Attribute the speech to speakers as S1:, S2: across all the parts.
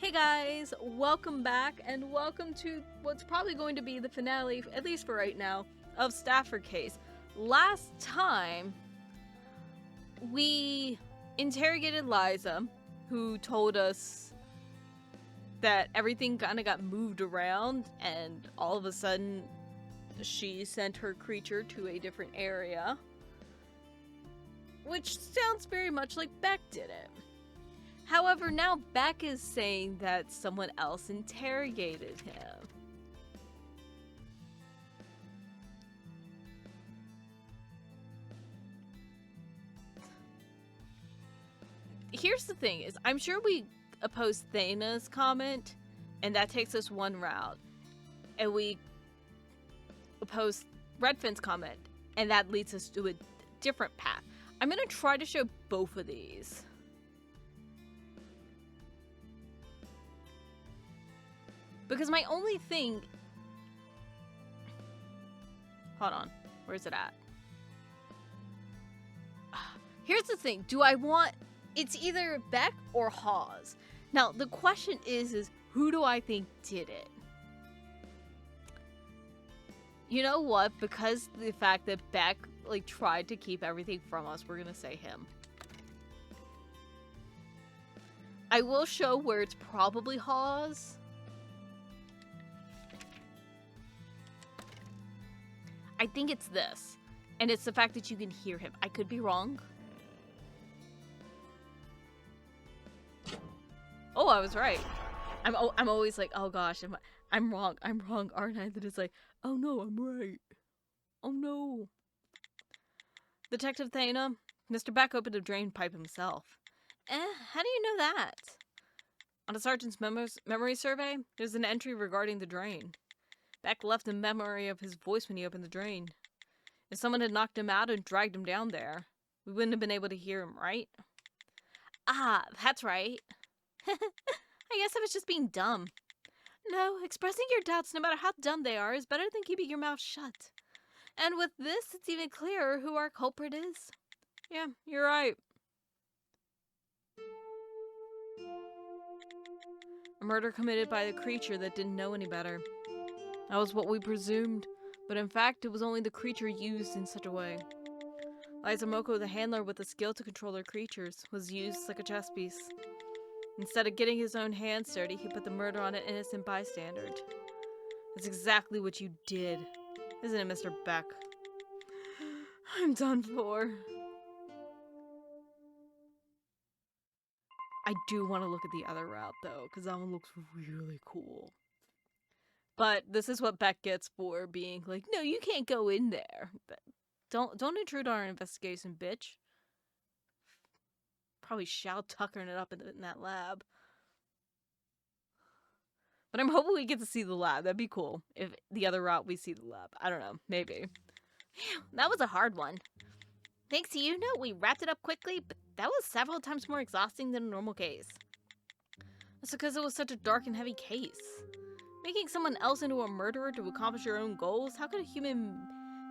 S1: Hey guys, welcome back and welcome to what's probably going to be the finale, at least for right now, of Stafford Case. Last time, we interrogated Liza, who told us that everything kind of got moved around and all of a sudden she sent her creature to a different area. Which sounds very much like Beck did it. However, now Beck is saying that someone else interrogated him. Here's the thing is, I'm sure we oppose Thana's comment, and that takes us one route. And we oppose Redfin's comment, and that leads us to a different path. I'm going to try to show both of these. Because my only thing... Hold on. Where's it at? Here's the thing. Do I want... It's either Beck or Hawes. Now, the question is who do I think did it? You know what? Because the fact that Beck, tried to keep everything from us, we're gonna say him. I will show where it's probably Hawes. I think it's this. And it's the fact that you can hear him. I could be wrong. Oh, I was right. I'm always like, oh gosh, I'm wrong, aren't I? That it's like, oh no, I'm right. Oh no. Detective Thana, Mr. Beck opened a drain pipe himself. How do you know that? On a sergeant's memory survey, there's an entry regarding the drain. Beck left a memory of his voice when he opened the drain. If someone had knocked him out and dragged him down there, we wouldn't have been able to hear him, right? Ah, that's right. I guess I was just being dumb. No, expressing your doubts, no matter how dumb they are, is better than keeping your mouth shut. And with this, it's even clearer who our culprit is. Yeah, you're right. A murder committed by a creature that didn't know any better. That was what we presumed, but in fact, it was only the creature used in such a way. Liza Moko, the handler with the skill to control her creatures, was used like a chess piece. Instead of getting his own hands dirty, he put the murder on an innocent bystander. That's exactly what you did, isn't it, Mr. Beck? I'm done for. I do want to look at the other route, though, because that one looks really cool. But this is what Beck gets for being like, no, you can't go in there. Don't intrude on our investigation, bitch. Probably Shao tuckering it up in that lab. But I'm hoping we get to see the lab. That'd be cool. If the other route we see the lab. I don't know. Maybe. That was a hard one. Thanks to you, we wrapped it up quickly, but that was several times more exhausting than a normal case. That's because it was such a dark and heavy case. Making someone else into a murderer to accomplish your own goals? How could a human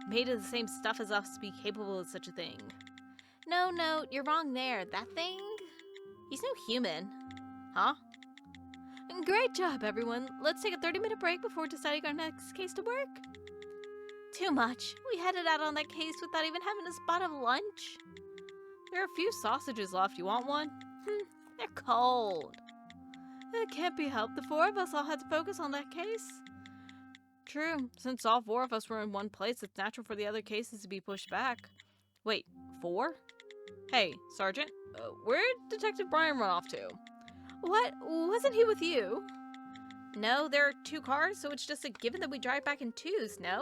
S1: made of the same stuff as us be capable of such a thing? No, you're wrong there. That thing? He's no human. Huh? Great job, everyone. Let's take a 30-minute break before deciding our next case to work. Too much. We headed out on that case without even having a spot of lunch. There are a few sausages left. You want one? They're cold. It can't be helped. The four of us all had to focus on that case. True. Since all four of us were in one place, it's natural for the other cases to be pushed back. Wait, 4? Hey, Sergeant. Where'd Detective Brian run off to? What? Wasn't he with you? No, there are 2 cars, so it's just a given that we drive back in 2s, no?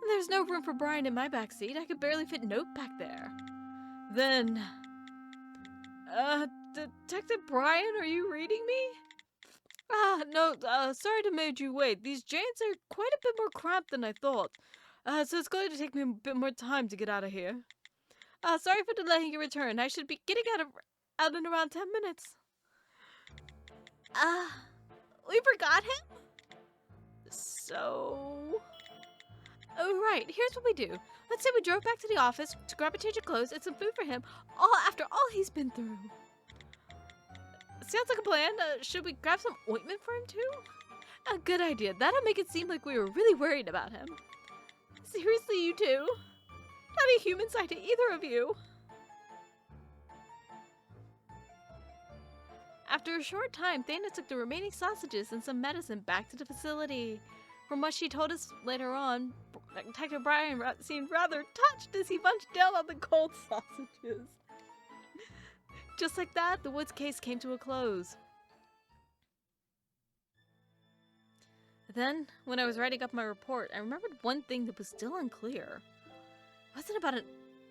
S1: There's no room for Brian in my backseat. I could barely fit Nope back there. Then... Detective Brian, are you reading me? No, sorry to make you wait. These drains are quite a bit more cramped than I thought. So it's going to take me a bit more time to get out of here. Sorry for delaying your return. I should be getting out in around 10 minutes. We forgot him? So... Oh, right. Here's what we do. Let's say we drove back to the office to grab a change of clothes and some food for him, all after all he's been through. Sounds like a plan. Should we grab some ointment for him too? A good idea. That'll make it seem like we were really worried about him. Seriously, you two? Not a human side to either of you. After a short time, Thana took the remaining sausages and some medicine back to the facility. From what she told us later on, Detective Brian seemed rather touched as he munched down on the cold sausages. Just like that, the Woods case came to a close. Then, when I was writing up my report, I remembered one thing that was still unclear. It wasn't about an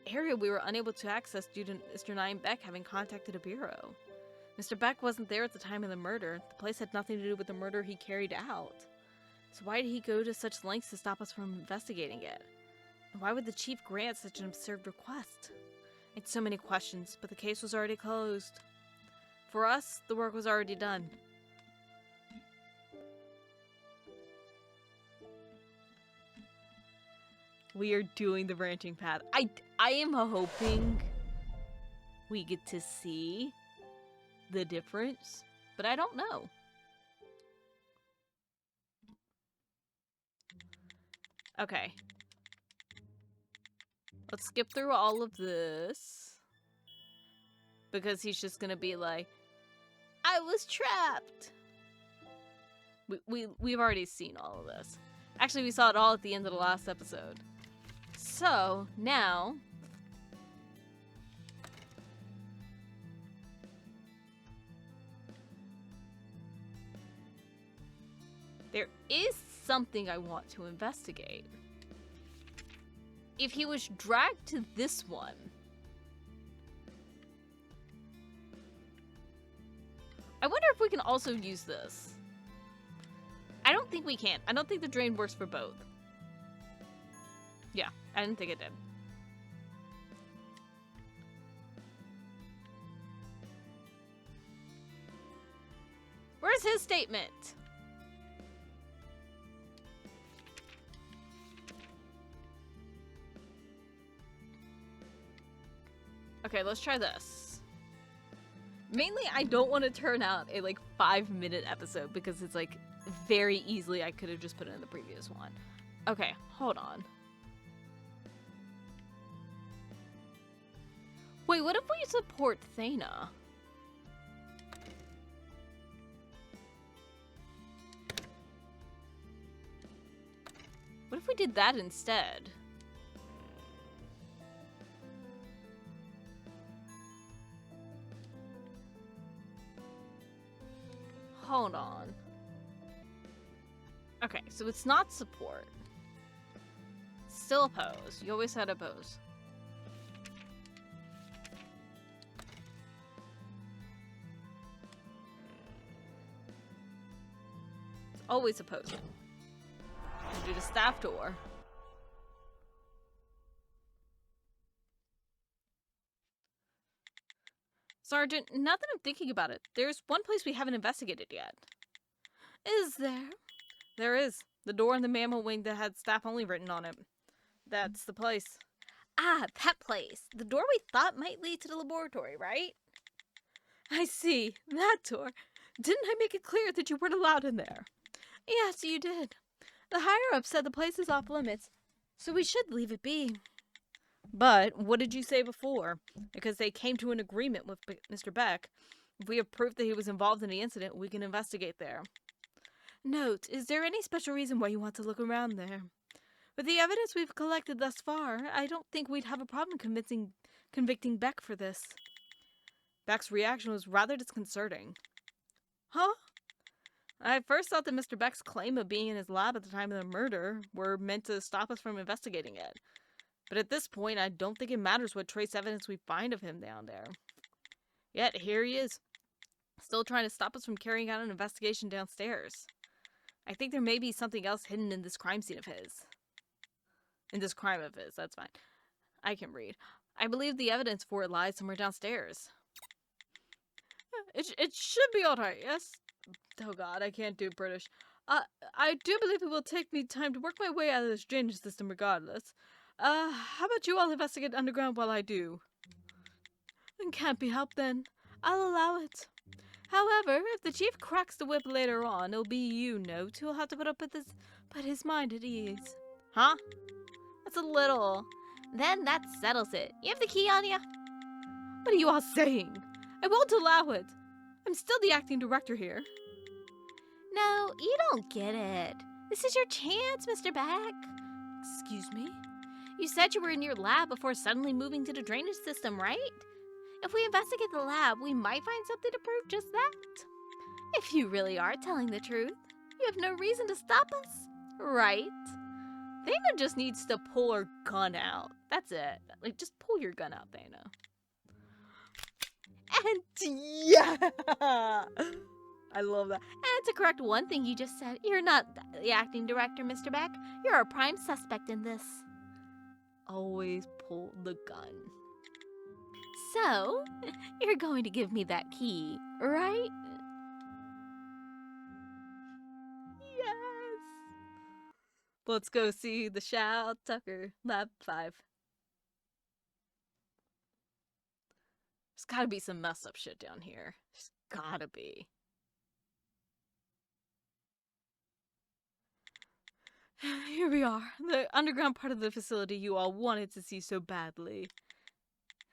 S1: area we were unable to access due to Mr. Nye Beck having contacted a bureau. Mr. Beck wasn't there at the time of the murder. The place had nothing to do with the murder he carried out. So why did he go to such lengths to stop us from investigating it? And why would the chief grant such an absurd request? I had so many questions, but the case was already closed. For us, the work was already done. We are doing the branching path. I am hoping we get to see the difference, but I don't know. Okay. Let's skip through all of this. Because he's just gonna be like, I was trapped! We've already seen all of this. Actually, we saw it all at the end of the last episode. So, now... there is something I want to investigate. If he was dragged to this one... I wonder if we can also use this. I don't think we can. I don't think the drain works for both. Yeah, I didn't think it did. Where's his statement? Okay, let's try this. Mainly, I don't want to turn out a, like, 5-minute episode because it's, like, very easily I could have just put it in the previous one. Okay, hold on. Wait, what if we support Thana? What if we did that instead? Hold on. Okay, so it's not support. Still oppose. You always had oppose. It's always opposing. Do the staff tour. Sergeant, now that I'm thinking about it, there's one place we haven't investigated yet. Is there? There is. The door in the mammal wing that had staff only written on it. That's the place. Ah, that place. The door we thought might lead to the laboratory, right? I see. That door. Didn't I make it clear that you weren't allowed in there? Yes, you did. The higher-up said the place is off limits, so we should leave it be. But what did you say before? Because they came to an agreement with Mr. Beck. If we have proof that he was involved in the incident, we can investigate there. Note, is there any special reason why you want to look around there? With the evidence we've collected thus far, I don't think we'd have a problem convicting Beck for this. Beck's reaction was rather disconcerting. Huh? I first thought that Mr. Beck's claim of being in his lab at the time of the murder were meant to stop us from investigating it. But at this point, I don't think it matters what trace evidence we find of him down there. Yet, here he is, still trying to stop us from carrying out an investigation downstairs. I think there may be something else hidden in this crime scene of his. In this crime of his, that's fine. I can read. I believe the evidence for it lies somewhere downstairs. It should be alright, yes? Oh god, I can't do British. I do believe it will take me time to work my way out of this drainage system regardless. How about you all investigate underground while I do? It can't be helped then. I'll allow it. However, if the chief cracks the whip later on, it'll be you, Note, who'll have to put his mind at ease. Huh? That's a little. Then that settles it. You have the key on you? What are you all saying? I won't allow it. I'm still the acting director here. No, you don't get it. This is your chance, Mr. Beck. Excuse me? You said you were in your lab before suddenly moving to the drainage system, right? If we investigate the lab, we might find something to prove just that. If you really are telling the truth, you have no reason to stop us, right? Thana just needs to pull her gun out. That's it. Like, just pull your gun out, Thana. And yeah! I love that. And to correct one thing you just said, you're not the acting director, Mr. Beck. You're a prime suspect in this. Always pull the gun. So, you're going to give me that key, right? Yes! Let's go see the Shao Tucker Lab 5. There's gotta be some messed up shit down here. There's gotta be. Here we are, the underground part of the facility you all wanted to see so badly.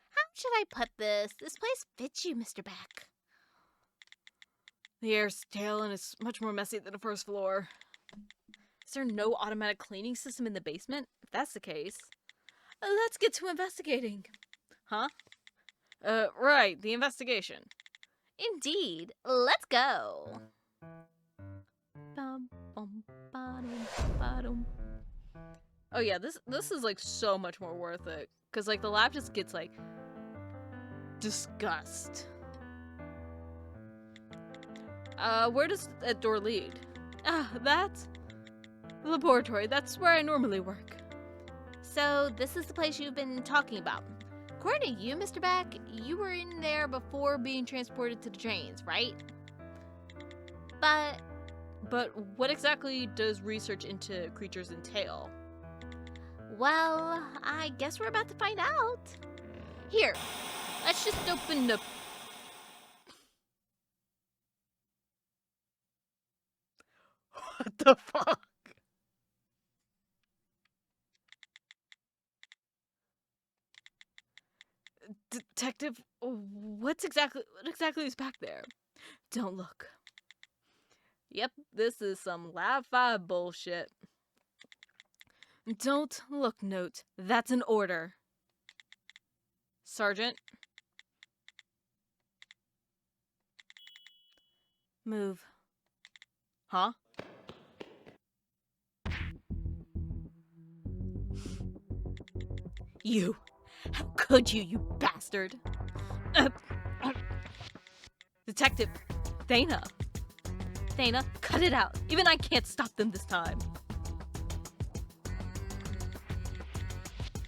S1: How should I put this? This place fits you, Mr. Beck. The air's stale and it's much more messy than the first floor. Is there no automatic cleaning system in the basement? If that's the case, let's get to investigating. Huh? Right, the investigation. Indeed. Let's go. Oh yeah, this is like so much more worth it. Cause like the lab just gets like disgust. Where does that door lead? That's the laboratory. That's where I normally work. So this is the place you've been talking about. According to you, Mr. Beck, you were in there before being transported to the drains, right? But what exactly does research into creatures entail? Well, I guess we're about to find out. Here, let's just open the... What the fuck? Detective, what exactly is back there? Don't look. Yep, this is some Lab 5 bullshit. Don't look, Note. That's an order. Sergeant. Move. Huh? You. How could you, you bastard? Detective. Thana. Thana, cut it out. Even I can't stop them this time.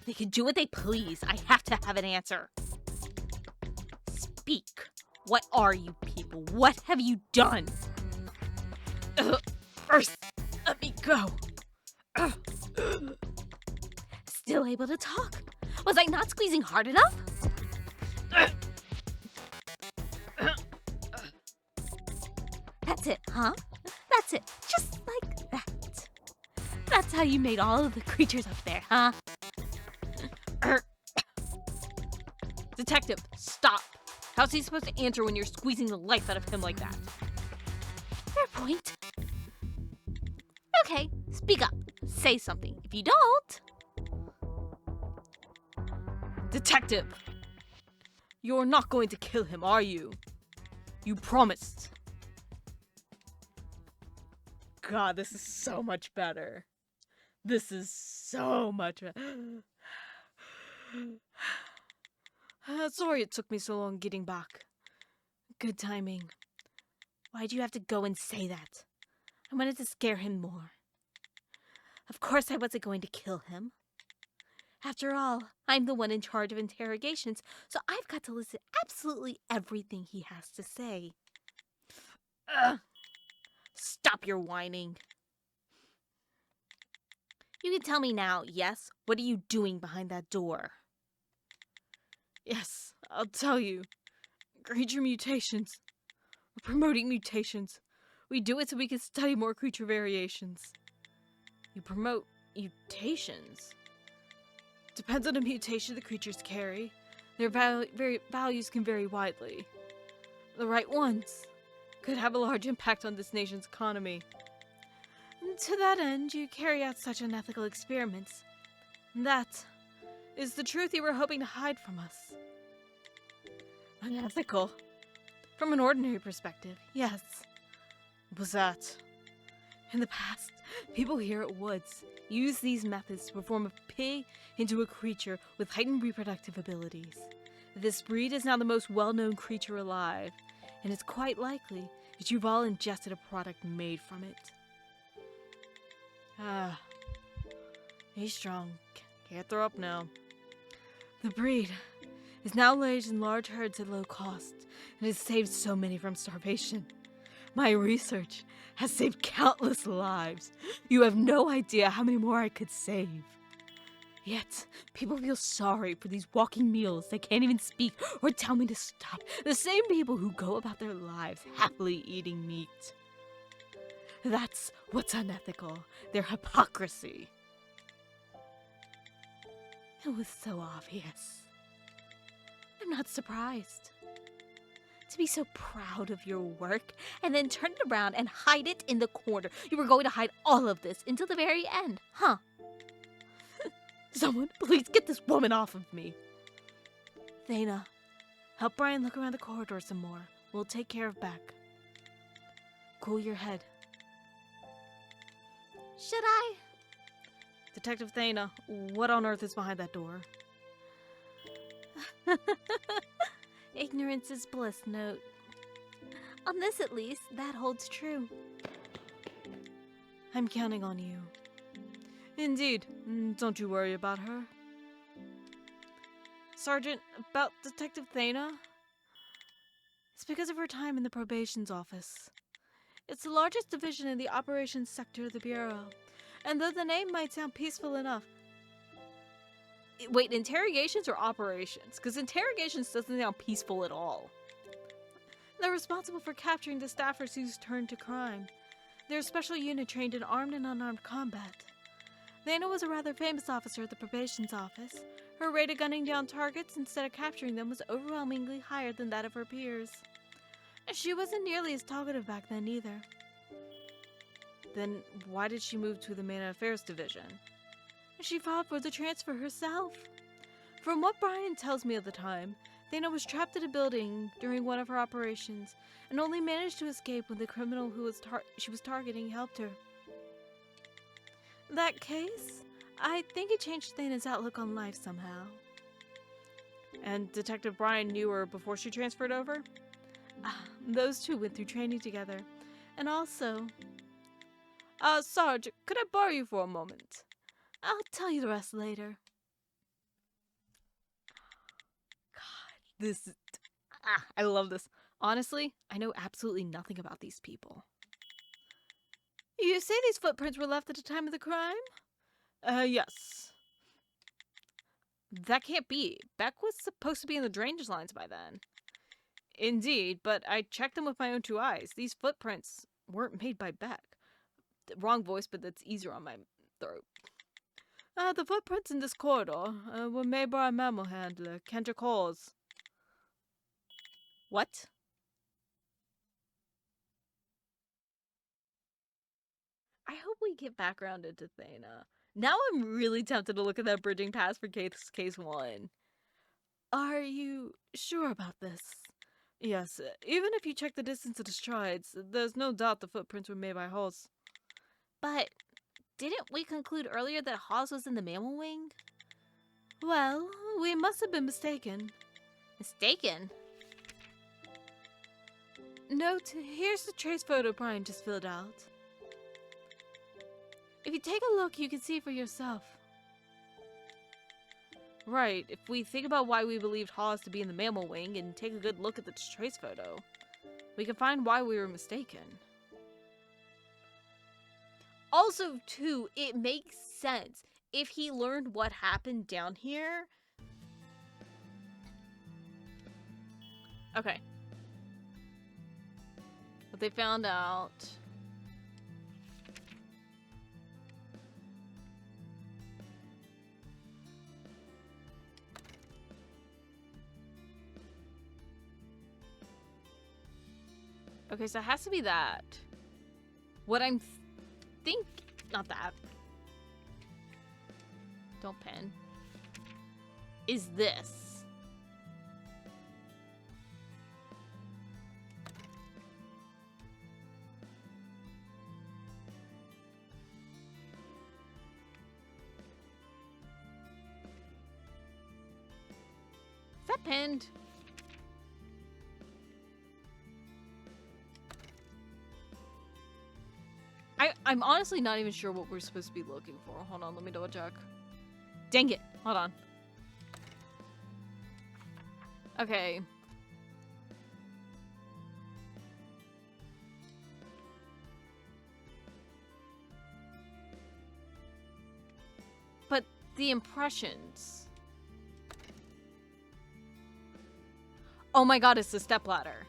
S1: They can do what they please. I have to have an answer. Speak. What are you people? What have you done? First, let me go. Still able to talk? Was I not squeezing hard enough? That's it, huh? That's it. Just like that. That's how you made all of the creatures up there, huh? Detective, stop. How's he supposed to answer when you're squeezing the life out of him like that? Fair point. Okay, speak up. Say something. If you don't... Detective! You're not going to kill him, are you? You promised. God, this is so much better. This is so much better. Sorry it took me so long getting back. Good timing. Why'd you have to go and say that? I wanted to scare him more. Of course I wasn't going to kill him. After all, I'm the one in charge of interrogations, so I've got to listen to absolutely everything he has to say. Stop your whining. You can tell me now, yes? What are you doing behind that door? Yes, I'll tell you. Creature mutations. promoting mutations. We do it so we can study more creature variations. You promote mutations? Depends on the mutation the creatures carry. Their values can vary widely. The right ones could have a large impact on this nation's economy. And to that end, you carry out such unethical experiments. That is the truth you were hoping to hide from us. Unethical? From an ordinary perspective, yes. What was that? In the past, people here at Woods used these methods to perform a pig into a creature with heightened reproductive abilities. This breed is now the most well-known creature alive, and it's quite likely that you've all ingested a product made from it. He's strong. Can't throw up now. The breed is now raised in large herds at low cost, and has saved so many from starvation. My research has saved countless lives. You have no idea how many more I could save. Yet, people feel sorry for these walking meals that can't even speak or tell me to stop. The same people who go about their lives happily eating meat. That's what's unethical. Their hypocrisy. It was so obvious. I'm not surprised. To be so proud of your work and then turn it around and hide it in the corner. You were going to hide all of this until the very end, huh? Someone, please get this woman off of me. Thana, help Brian look around the corridor some more. We'll take care of Beck. Cool your head. Should I? Detective Thana, what on earth is behind that door? Ignorance is bliss, note. On this, at least, that holds true. I'm counting on you. Indeed. Don't you worry about her. Sergeant, about Detective Thana? It's because of her time in the probation's office. It's the largest division in the operations sector of the Bureau. And though the name might sound peaceful enough... Wait, interrogations or operations? Because interrogations doesn't sound peaceful at all. They're responsible for capturing the staffers who's turned to crime. They're a special unit trained in armed and unarmed combat. Thana was a rather famous officer at the probation's office. Her rate of gunning down targets instead of capturing them was overwhelmingly higher than that of her peers. She wasn't nearly as talkative back then either. Then why did she move to the main affairs division? She fought for the transfer herself. From what Brian tells me at the time, Thana was trapped in a building during one of her operations and only managed to escape when the criminal who she was targeting helped her. That case, I think it changed Thana's outlook on life somehow. And Detective Brian knew her before she transferred over? Those two went through training together. And also... Sarge, could I borrow you for a moment? I'll tell you the rest later. God, this... I love this. Honestly, I know absolutely nothing about these people. You say these footprints were left at the time of the crime? Yes. That can't be. Beck was supposed to be in the drainage lines by then. Indeed, but I checked them with my own two eyes. These footprints weren't made by Beck. Wrong voice, but that's easier on my throat. The footprints in this corridor were made by a mammal handler, Kendrick Hawes. What? I hope we get background into Thana. Now I'm really tempted to look at that bridging pass for case 1. Are you sure about this? Yes, even if you check the distance of the strides, there's no doubt the footprints were made by Hawes. But didn't we conclude earlier that Hawes was in the mammal wing? Well, we must have been mistaken. Mistaken? Note, here's the trace photo Brian just filled out. If you take a look, you can see for yourself. Right, if we think about why we believed Hawes to be in the mammal wing and take a good look at the trace photo, we can find why we were mistaken. Also, too, it makes sense. If he learned what happened down here... Okay. they found out. Okay, so it has to be that. What I'm not that. Don't pen. Is this. Is that pinned? I'm honestly not even sure what we're supposed to be looking for. Hold on, let me double check. Dang it. Hold on. Okay. But the impressions. Oh my god, it's the stepladder.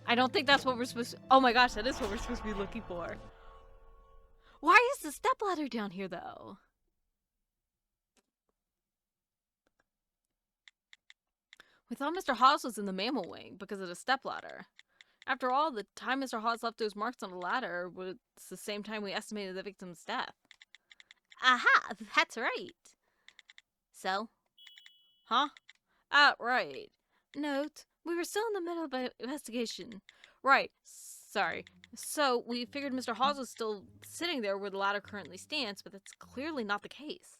S1: I don't think that's what we're supposed to... Oh my gosh, that is what we're supposed to be looking for. Why is the stepladder down here, though? We thought Mr. Hawes was in the mammal wing because of the stepladder. After all, the time Mr. Hawes left those marks on the ladder was the same time we estimated the victim's death. Aha! That's right. So? Huh? Ah, right. Note, we were still in the middle of an investigation. Right. Sorry. So, we figured Mr. Hawes was still sitting there where the ladder currently stands, but that's clearly not the case.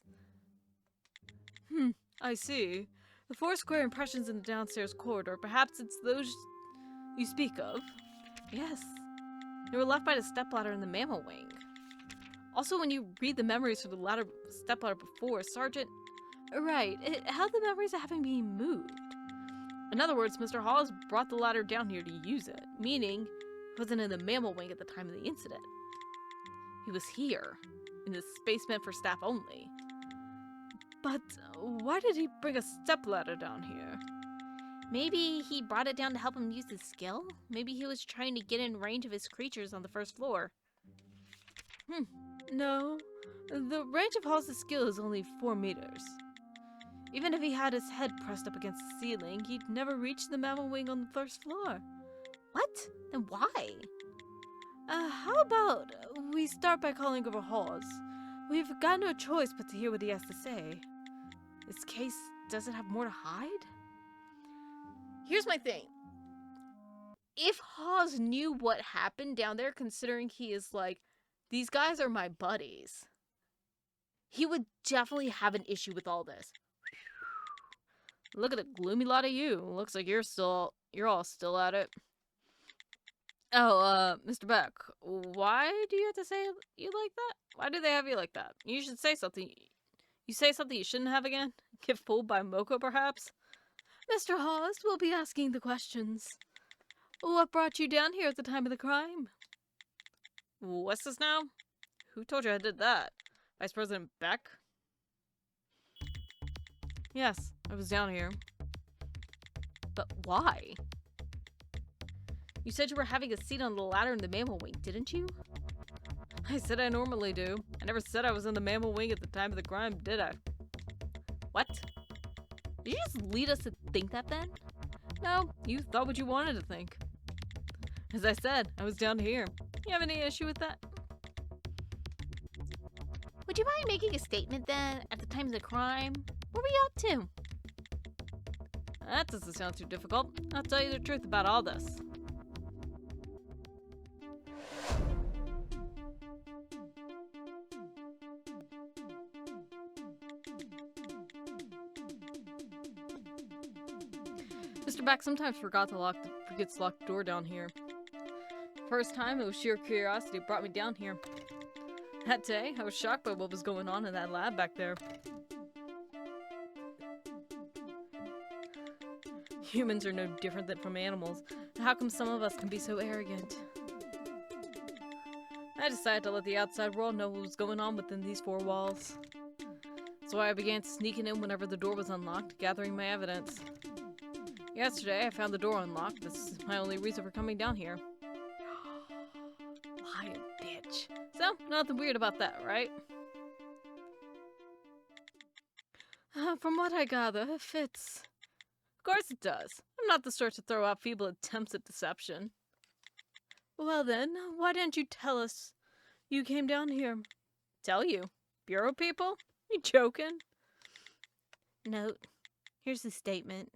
S1: I see. The 4 square impressions in the downstairs corridor, perhaps it's those you speak of? Yes. They were left by the stepladder in the mammal wing. Also, when you read the memories from the stepladder before, Sergeant... Right, it held the memories of having been moved. In other words, Mr. Hawes brought the ladder down here to use it, meaning he wasn't in the mammal wing at the time of the incident. He was here, in the space meant for staff only. But why did he bring a stepladder down here? Maybe he brought it down to help him use his skill? Maybe he was trying to get in range of his creatures on the first floor. No. The range of Hawes' skill is only 4 meters. Even if he had his head pressed up against the ceiling, he'd never reach the mammal wing on the first floor. What? Then why? How about we start by calling over Hawes? We've got no choice but to hear what he has to say. This case doesn't have more to hide? Here's my thing. If Hawes knew what happened down there, considering he is like, these guys are my buddies, he would definitely have an issue with all this. Look at the gloomy lot of you. Looks like you're all still at it. Oh, Mr. Beck, why do you have to say you like that? Why do they have you like that? You should say something. You say something you shouldn't have again? Get fooled by Mocha, perhaps? Mr. Hawes will be asking the questions. What brought you down here at the time of the crime? What's this now? Who told you I did that? Vice President Beck? Yes, I was down here. But why? You said you were having a seat on the ladder in the mammal wing, didn't you? I said I normally do. I never said I was in the mammal wing at the time of the crime, did I? What? Did you just lead us to think that then? No, you thought what you wanted to think. As I said, I was down here. You have any issue with that? Would you mind making a statement then, at the time of the crime? What were you up to? That doesn't sound too difficult. I'll tell you the truth about all this. Mr. Beck sometimes forgets the locked door down here. First time, it was sheer curiosity brought me down here. That day, I was shocked by what was going on in that lab back there. Humans are no different than from animals. How come some of us can be so arrogant? I decided to let the outside world know what was going on within these 4 walls. That's why I began sneaking in whenever the door was unlocked, gathering my evidence. Yesterday, I found the door unlocked. This is my only reason for coming down here. Lying bitch. So, nothing weird about that, right? From what I gather, it fits. Of course it does. I'm not the sort to throw out feeble attempts at deception. Well then, why didn't you tell us you came down here? Tell you? Bureau people? You joking? Note. Here's the statement.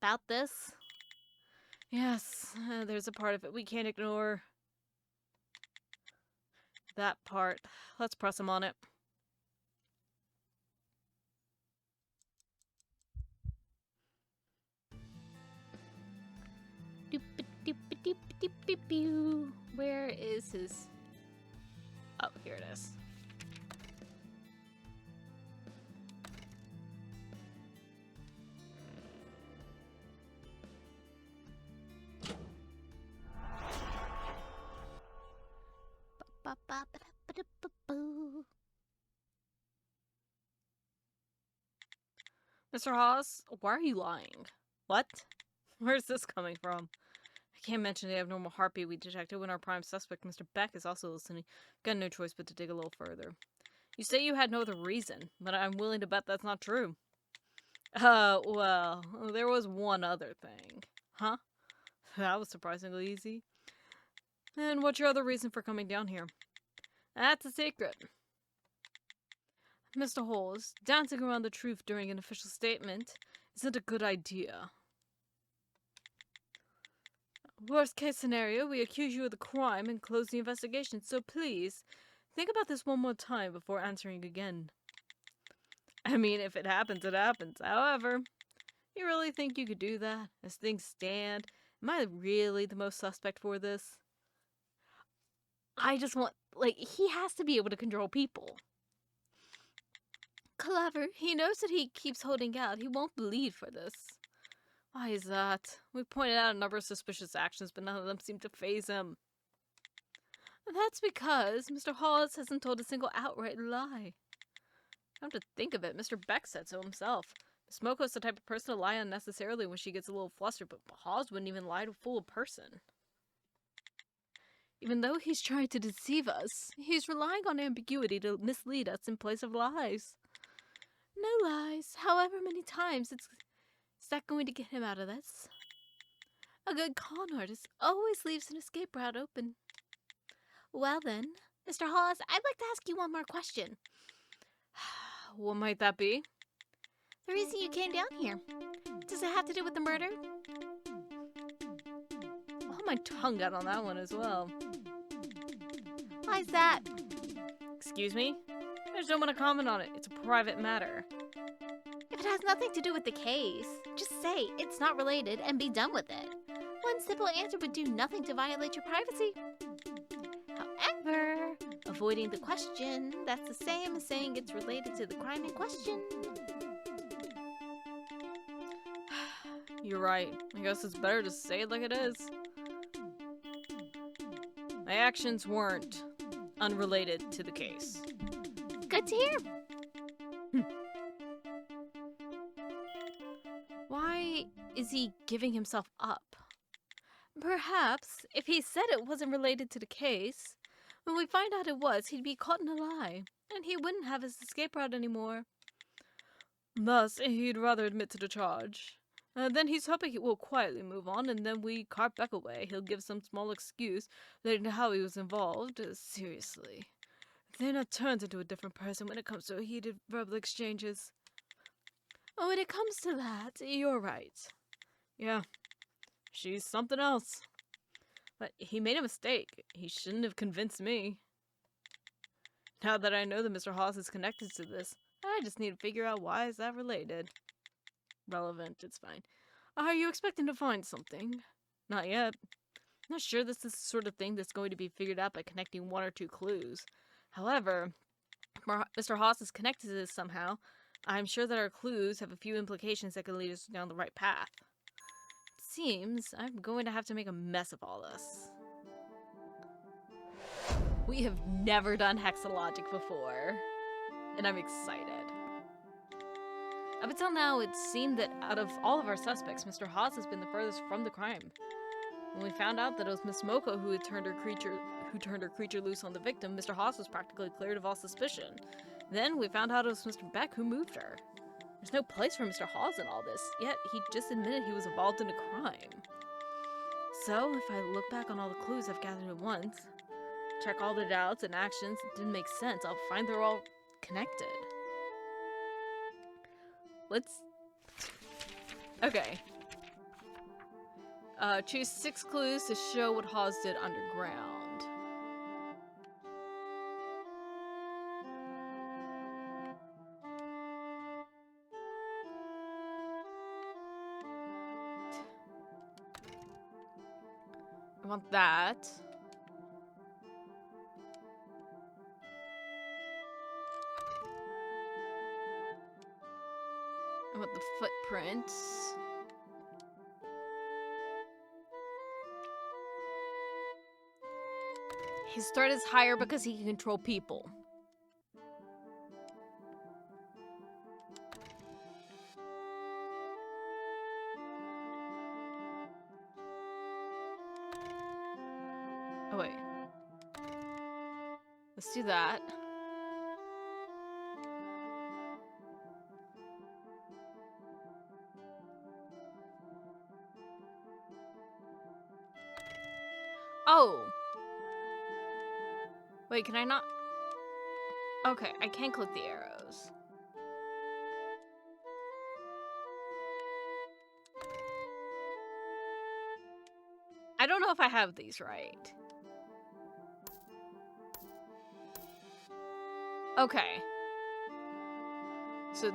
S1: About this? Yes, there's a part of it we can't ignore. That part. Let's press him on it. Where is his... Oh, here it is. Mr. Hawes, why are you lying? What? Where's this coming from? I can't mention the abnormal heartbeat we detected when our prime suspect, Mr. Beck, is also listening. Got no choice but to dig a little further. You say you had no other reason, but I'm willing to bet that's not true. Well, there was one other thing. Huh? That was surprisingly easy. And what's your other reason for coming down here? That's a secret. Mr. Hawes, dancing around the truth during an official statement isn't a good idea. Worst case scenario, we accuse you of the crime and close the investigation, so please, think about this one more time before answering again. I mean, if it happens, it happens. However, you really think you could do that? As things stand, am I really the most suspect for this? I just want, he has to be able to control people. Clever. He knows that he keeps holding out. He won't bleed for this. Why is that? We pointed out a number of suspicious actions, but none of them seem to faze him. That's because Mr. Hawes hasn't told a single outright lie. Come to think of it, Mr. Beck said so himself. Miss Moko's the type of person to lie unnecessarily when she gets a little flustered, but Hawes wouldn't even lie to fool a person. Even though he's trying to deceive us, he's relying on ambiguity to mislead us in place of lies. No lies, however many times is that going to get him out of this? A good con artist always leaves an escape route open. Well then, Mr. Hawes, I'd like to ask you one more question. What might that be? The reason you came down here. Does it have to do with the murder? I'll hold my tongue out on that one as well. Why's that? Excuse me? I just don't want to comment on it. It's a private matter. If it has nothing to do with the case, just say it's not related and be done with it. One simple answer would do nothing to violate your privacy. However, avoiding the question, that's the same as saying it's related to the crime in question. You're right. I guess it's better to say it like it is. My actions weren't unrelated to the case. Good to hear. Why is he giving himself up? Perhaps, if he said it wasn't related to the case, when we find out it was, he'd be caught in a lie, and he wouldn't have his escape route anymore. Thus, he'd rather admit to the charge. Then he's hoping he will quietly move on, and then we cart Beck away. He'll give some small excuse relating to how he was involved. Seriously. They're turns into a different person when it comes to heated verbal exchanges. Oh, when it comes to that, you're right. Yeah, she's something else. But he made a mistake. He shouldn't have convinced me. Now that I know that Mr. Hawes is connected to this, I just need to figure out why is that related. Relevant, it's fine. Are you expecting to find something? Not yet. Not sure this is the sort of thing that's going to be figured out by connecting one or two clues. However, Mr. Hawes is connected to this somehow. I'm sure that our clues have a few implications that can lead us down the right path. It seems I'm going to have to make a mess of all this. We have never done hexalogic before. and I'm excited. Up until now, it seemed that out of all of our suspects, Mr. Haas has been the furthest from the crime. When we found out that it was Miss Moko who turned her creature loose on the victim, Mr. Haas was practically cleared of all suspicion. Then we found out it was Mr. Beck who moved her. There's no place for Mr. Haas in all this, yet he just admitted he was involved in a crime. So, if I look back on all the clues I've gathered at once, check all the doubts and actions that didn't make sense, I'll find they're all connected. Okay. Choose 6 clues to show what Haas did underground. I want that. I want the footprints. His threat is higher because he can control people. Oh, wait. Let's do that. Oh! Wait, can I not? Okay, I can click the arrows. I don't know if I have these right. Okay. So...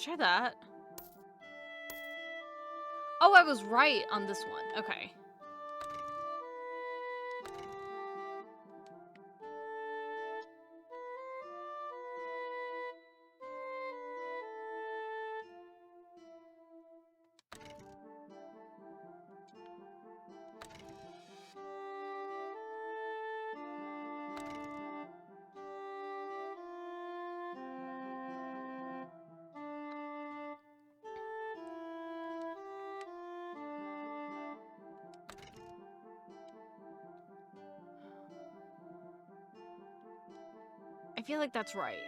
S1: try that. Oh, I was right on this one. Okay. I feel like that's right.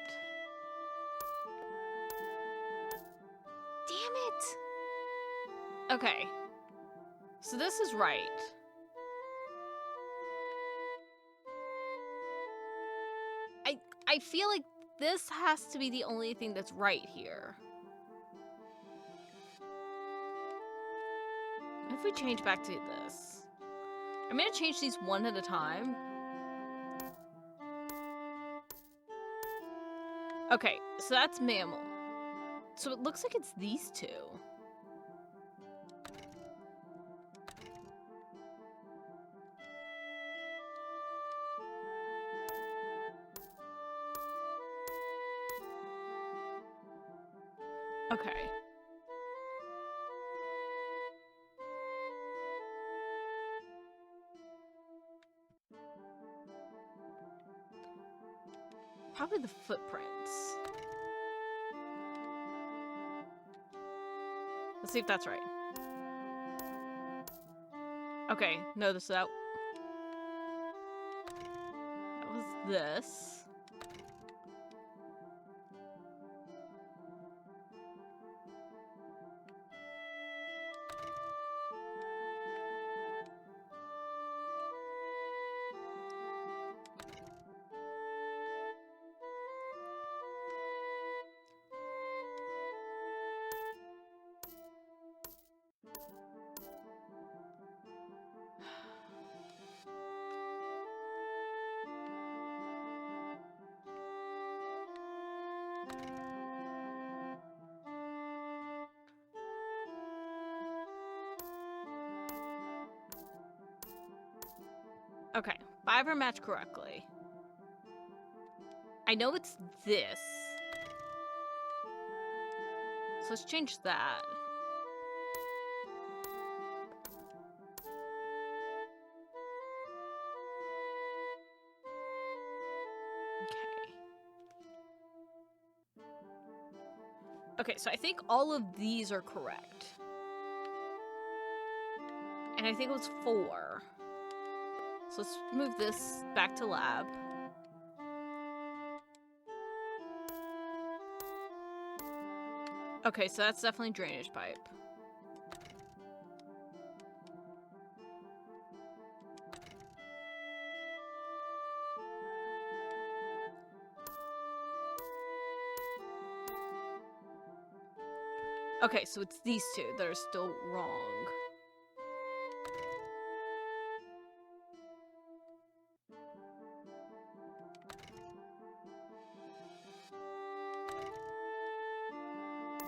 S1: Damn it! Okay. So this is right. I feel like this has to be the only thing that's right here. If we change back to this. I'm gonna change these one at a time. Okay, so that's mammal. So it looks like it's these two. Okay. Probably the footprints. Let's see if that's right. Okay, no, that was this. Okay, 5 are matched correctly. I know it's this. So let's change that. Okay. Okay, so I think all of these are correct. And I think it was 4. So let's move this back to lab. Okay, so that's definitely drainage pipe. Okay, so it's these two that are still wrong.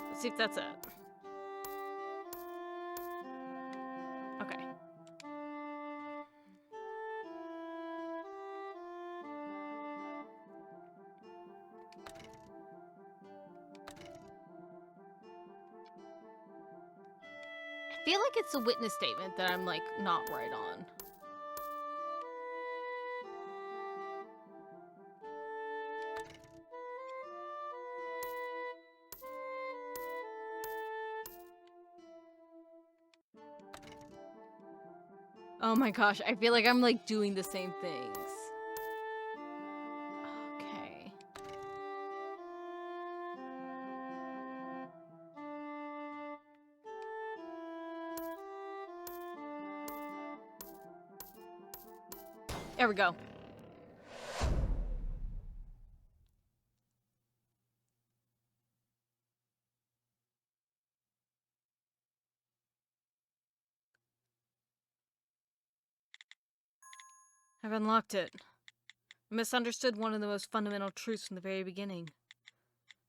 S1: Let's see if that's it. Okay. I feel like it's a witness statement that I'm, like, not right on. Oh my gosh, I feel like I'm, like, doing the same things. Okay. There we go. I've unlocked it. I misunderstood one of the most fundamental truths from the very beginning.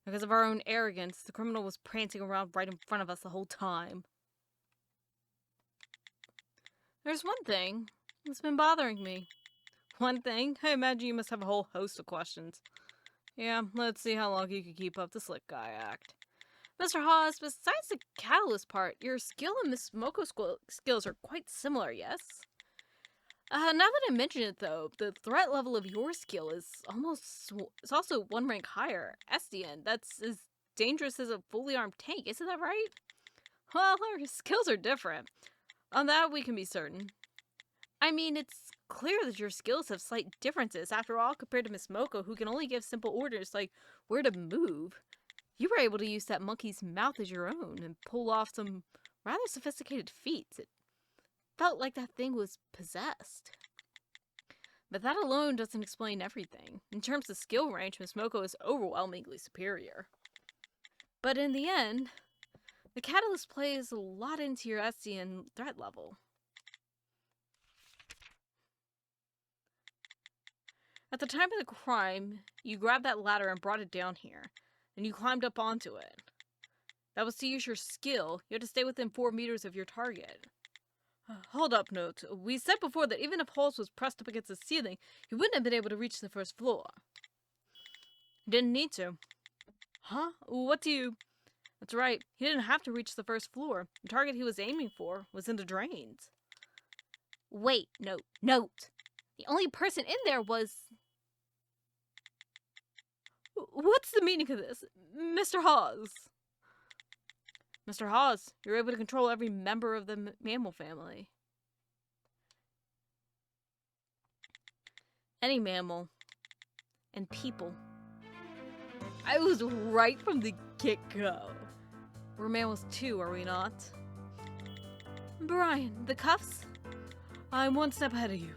S1: Because of our own arrogance, the criminal was prancing around right in front of us the whole time. There's one thing that's been bothering me. One thing? I imagine you must have a whole host of questions. Yeah, let's see how long you can keep up the slick guy act. Mr. Hawes, besides the catalyst part, your skill and Miss Moko's skills are quite similar, yes? Now that I mention it, though, the threat level of your skill is it's also 1 rank higher. SDN, that's as dangerous as a fully armed tank, isn't that right? Well, our skills are different. On that, we can be certain. I mean, it's clear that your skills have slight differences, after all, compared to Miss Moko, who can only give simple orders like where to move. You were able to use that monkey's mouth as your own and pull off some rather sophisticated feats. It felt like that thing was possessed. But that alone doesn't explain everything. In terms of skill range, Miss Moko is overwhelmingly superior. But in the end, the catalyst plays a lot into your SDN threat level. At the time of the crime, you grabbed that ladder and brought it down here, and you climbed up onto it. That was to use your skill. You had to stay within 4 meters of your target. Hold up, Note. We said before that even if Halls was pressed up against the ceiling, he wouldn't have been able to reach the first floor. He didn't need to. Huh? What do you... That's right. He didn't have to reach the first floor. The target he was aiming for was in the drains. Wait, Note. The only person in there was... What's the meaning of this? Mr. Hawes. Mr. Hawes, you're able to control every member of the mammal family. Any mammal. And people. I was right from the get-go. We're mammals too, are we not? Brian, the cuffs? I'm 1 step ahead of you.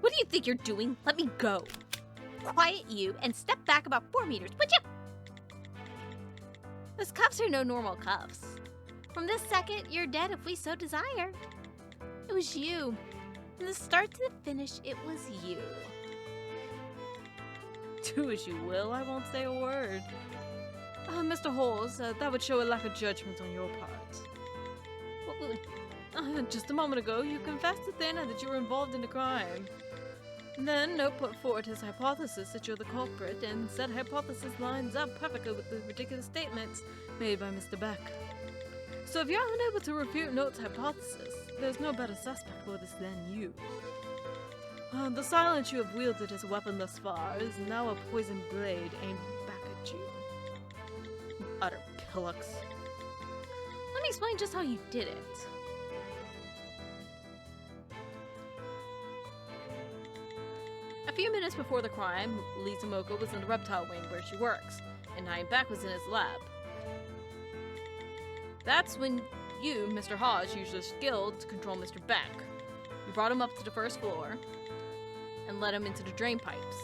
S1: What do you think you're doing? Let me go. Quiet you and step back about 4 meters, would you? Those cuffs are no normal cuffs. From this second, you're dead if we so desire. It was you. From the start to the finish, it was you. Do as you will, I won't say a word. Mr. Halls, that would show a lack of judgment on your part. Just a moment ago, you confessed to Thana that you were involved in a crime. Then Note put forward his hypothesis that you're the culprit, and said hypothesis lines up perfectly with the ridiculous statements made by Mr. Beck. So if you're unable to refute Note's hypothesis, there's no better suspect for this than you. The silence you have wielded as a weapon thus far is now a poisoned blade aimed back at you. You utter pillocks. Let me explain just how you did it. A few minutes before the crime, Lisa Mocha was in the reptile wing where she works, and Nyan Beck was in his lab. That's when you, Mr. Hodge, used your skill to control Mr. Beck. You brought him up to the first floor and led him into the drain pipes.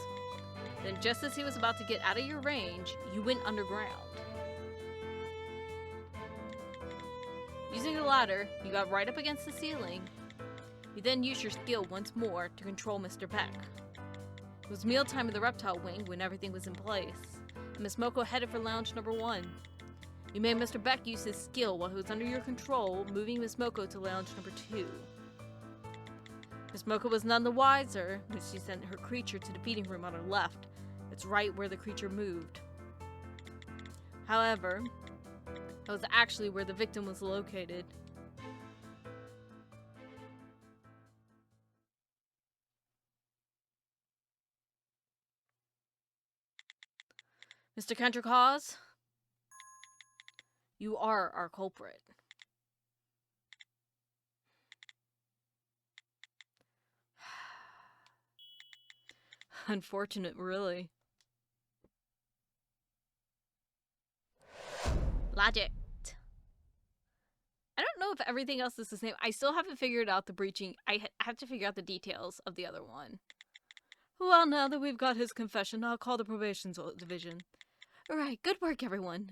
S1: Then just as he was about to get out of your range, you went underground. Using the ladder, you got right up against the ceiling. You then used your skill once more to control Mr. Beck. It was mealtime in the reptile wing when everything was in place, and Miss Moko headed for lounge number 1. You made Mr. Beck use his skill while he was under your control, moving Miss Moko to lounge number 2. Miss Moko was none the wiser when she sent her creature to the feeding room on her left. It's right where the creature moved. However, that was actually where the victim was located. Mr. Kendrick Hawes, you are our culprit. Unfortunate, really. Logic. I don't know if everything else is the same. I still haven't figured out the breaching. I have to figure out the details of the other one. Well, now that we've got his confession, I'll call the probation division. Alright, good work, everyone.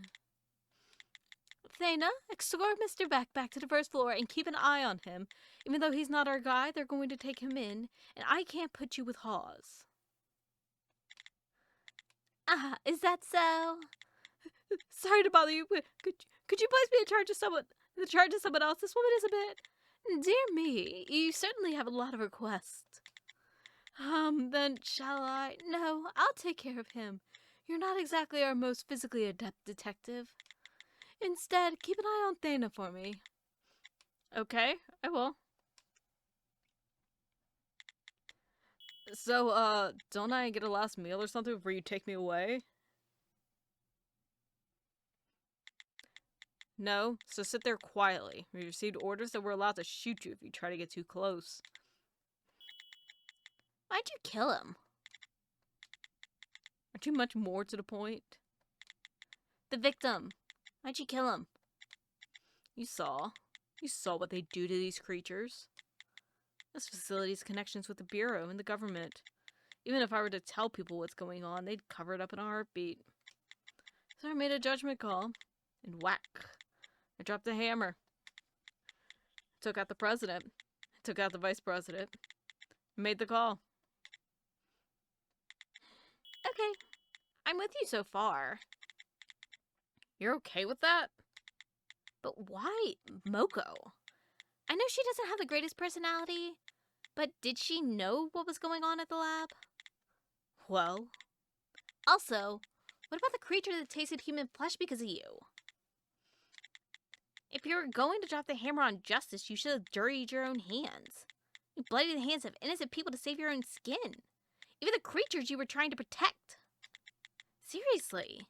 S1: Thana, escort Mr. Beck back to the first floor and keep an eye on him. Even though he's not our guy, they're going to take him in, and I can't put you with Hawes. Ah, is that so? Sorry to bother you. Could you place me in charge of someone else? This woman is a bit... Dear me, you certainly have a lot of requests. Then shall I? No, I'll take care of him. You're not exactly our most physically adept detective. Instead, keep an eye on Thana for me. Okay, I will. So, don't I get a last meal or something before you take me away? No, so sit there quietly. We received orders that we're allowed to shoot you if you try to get too close. Why'd you kill him? Aren't you much more to the point? The victim. Why'd you kill him? You saw what they do to these creatures. This facility's connections with the Bureau and the government. Even if I were to tell people what's going on, they'd cover it up in a heartbeat. So I made a judgment call, and whack. I dropped the hammer. I took out the president. I took out the vice president. I made the call. Okay, I'm with you so far. You're okay with that? But why Moko? I know she doesn't have the greatest personality, but did she know what was going on at the lab? Well. Also, what about the creature that tasted human flesh because of you? If you were going to drop the hammer on justice, you should have dirtied your own hands. You bloodied the hands of innocent people to save your own skin. Even the creatures you were trying to protect. Seriously,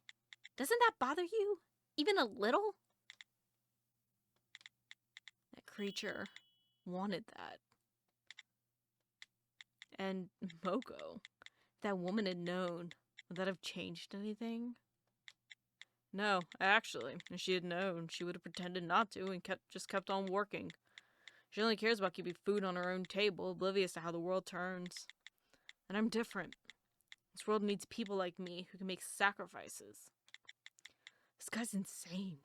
S1: doesn't that bother you? Even a little? That creature wanted that. And Moko, if that woman had known, would that have changed anything? No, actually, if she had known, she would have pretended not to and just kept on working. She only cares about keeping food on her own table, oblivious to how the world turns. And I'm different. This world needs people like me who can make sacrifices. This guy's insane.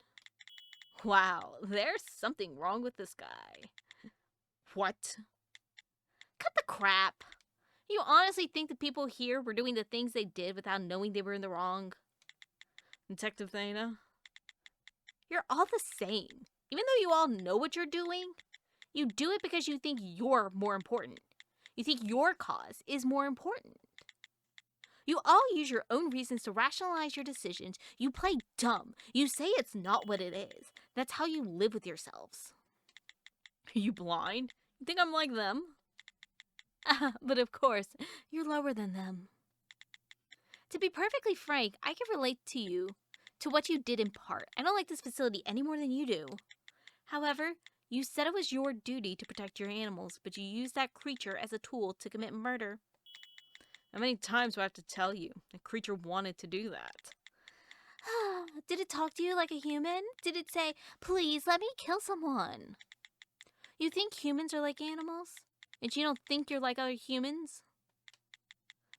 S1: Wow, there's something wrong with this guy. What? Cut the crap. You honestly think the people here were doing the things they did without knowing they were in the wrong? Detective Thana? You're all the same. Even though you all know what you're doing, you do it because you think you're more important. You think your cause is more important. You all use your own reasons to rationalize your decisions. You play dumb. You say it's not what it is. That's how you live with yourselves. Are you blind? You think I'm like them? But of course, you're lower than them. To be perfectly frank, I can relate to you, to what you did in part. I don't like this facility any more than you do. However, you said it was your duty to protect your animals, but you used that creature as a tool to commit murder. How many times do I have to tell you? The creature wanted to do that. Did it talk to you like a human? Did it say, please let me kill someone? You think humans are like animals? And you don't think you're like other humans?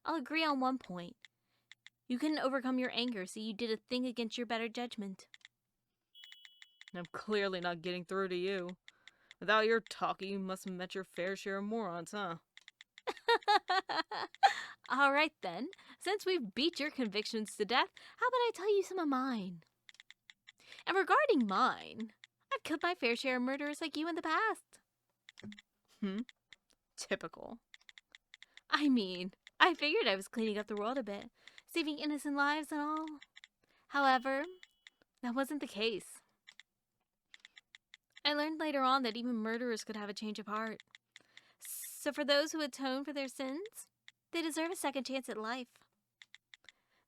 S1: I'll agree on one point. You couldn't overcome your anger, so you did a thing against your better judgment. I'm clearly not getting through to you. Without your talking, you must have met your fair share of morons, huh? Alright then, since we've beat your convictions to death, how about I tell you some of mine? And regarding mine, I've killed my fair share of murderers like you in the past. Typical. I mean, I figured I was cleaning up the world a bit, saving innocent lives and all. However, that wasn't the case. I learned later on that even murderers could have a change of heart. So for those who atone for their sins, they deserve a second chance at life.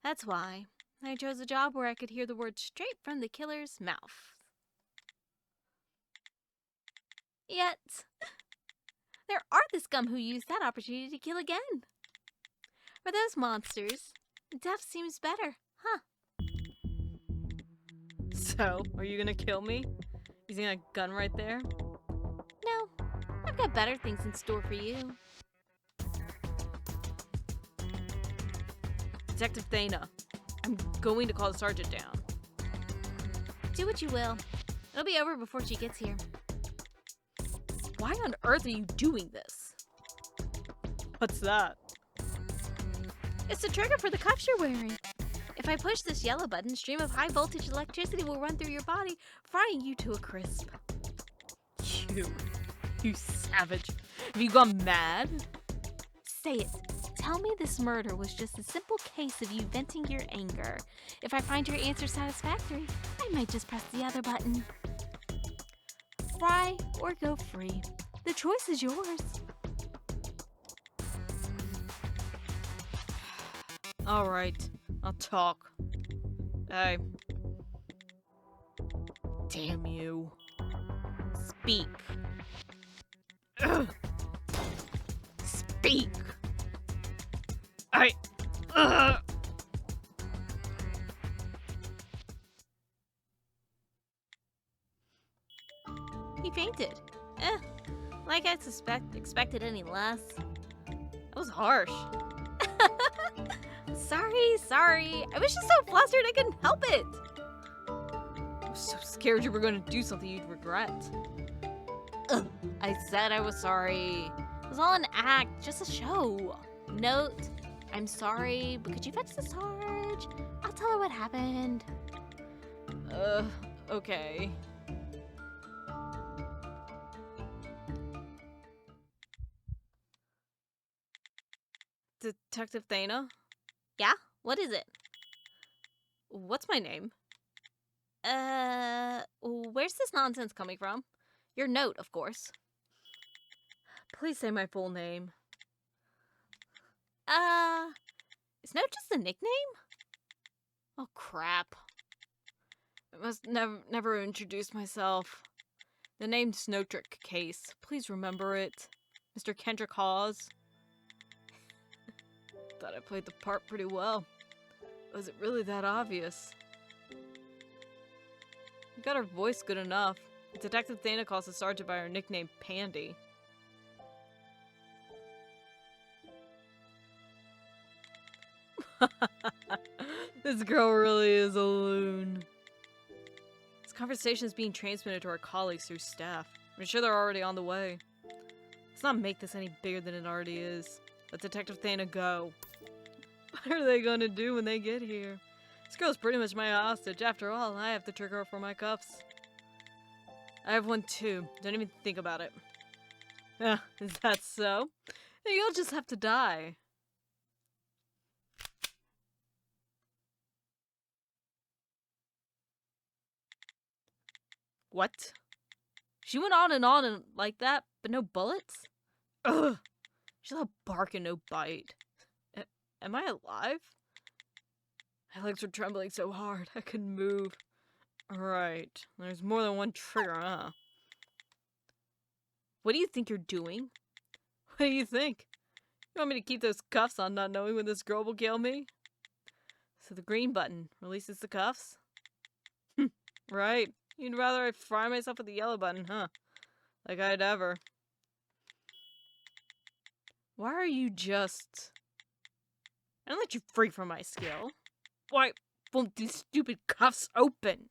S1: That's why I chose a job where I could hear the words straight from the killer's mouth. Yet, there are the scum who use that opportunity to kill again. For those monsters, death seems better, huh? So, are you gonna kill me? Using a gun right there? No, I've got better things in store for you. Detective Thana, I'm going to call the sergeant down. Do what you will. It'll be over before she gets here. Why on earth are you doing this? What's that? It's the trigger for the cuffs you're wearing. If I push this yellow button, a stream of high voltage electricity will run through your body, frying you to a crisp. You savage. Have you gone mad? Say it. Tell me this murder was just a simple case of you venting your anger. If I find your answer satisfactory, I might just press the other button. Fry or go free. The choice is yours. Alright, I'll talk. Hey. Damn you. Speak. Ugh. Speak. He fainted. Like I expected any less. That was harsh. Sorry. I was just so flustered I couldn't help it. I was so scared you were going to do something you'd regret. I said I was sorry. It was all an act, just a show. Note, I'm sorry, but could you fetch the Sarge? I'll tell her what happened. Okay. Detective Thana? Yeah? What is it? What's my name? Where's this nonsense coming from? Your note, of course. Please say my full name. Is Note just a nickname? Oh, crap. I must never introduce myself. The name's Snowtrick Case. Please remember it. Mr. Kendrick Hawes. Thought I played the part pretty well. Was it really that obvious? You got her voice good enough. Detective Thana calls the sergeant by her nickname, Pandy. This girl really is a loon. This conversation is being transmitted to our colleagues through staff. I'm sure they're already on the way. Let's not make this any bigger than it already is. Let Detective Thana go. What are they gonna do when they get here? This girl's pretty much my hostage. After all, I have to trigger her for my cuffs. I have one too. Don't even think about it. Is that so? You'll just have to die. What? She went on and like that, but no bullets? Ugh! She's a bark and no bite. Am I alive? My legs were trembling so hard, I couldn't move. Alright, there's more than one trigger, huh? What do you think you're doing? What do you think? You want me to keep those cuffs on not knowing when this girl will kill me? So the green button releases the cuffs? Right. You'd rather I fry myself with the yellow button, huh? Like I'd ever. Why are you just... I don't let you free from my skill. Why won't these stupid cuffs open?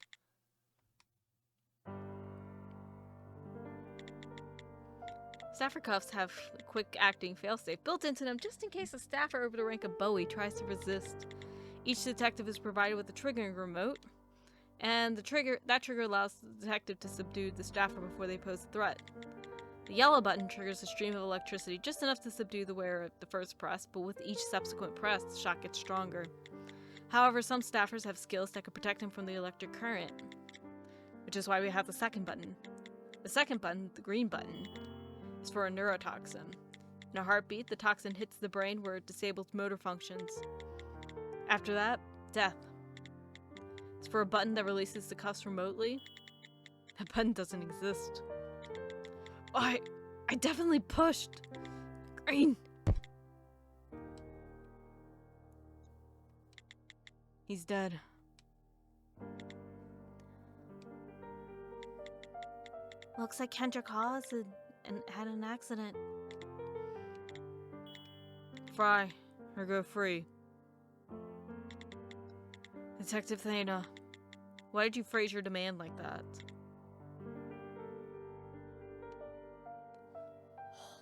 S1: Staffer cuffs have a quick-acting failsafe built into them just in case a staffer over the rank of Bowie tries to resist. Each detective is provided with a triggering remote, and that trigger allows the detective to subdue the staffer before they pose a threat. The yellow button triggers a stream of electricity just enough to subdue the wearer at the first press, but with each subsequent press, the shock gets stronger. However, some staffers have skills that can protect them from the electric current, which is why we have the second button. The second button, the green button, is for a neurotoxin. In a heartbeat, the toxin hits the brain where it disables motor functions. After that, death. It's for a button that releases the cuffs remotely. That button doesn't exist. Oh, I definitely pushed. Green. He's dead. Looks like Kendrick Hall had an accident. Fry, or go free. Detective Thana, why did you phrase your demand like that?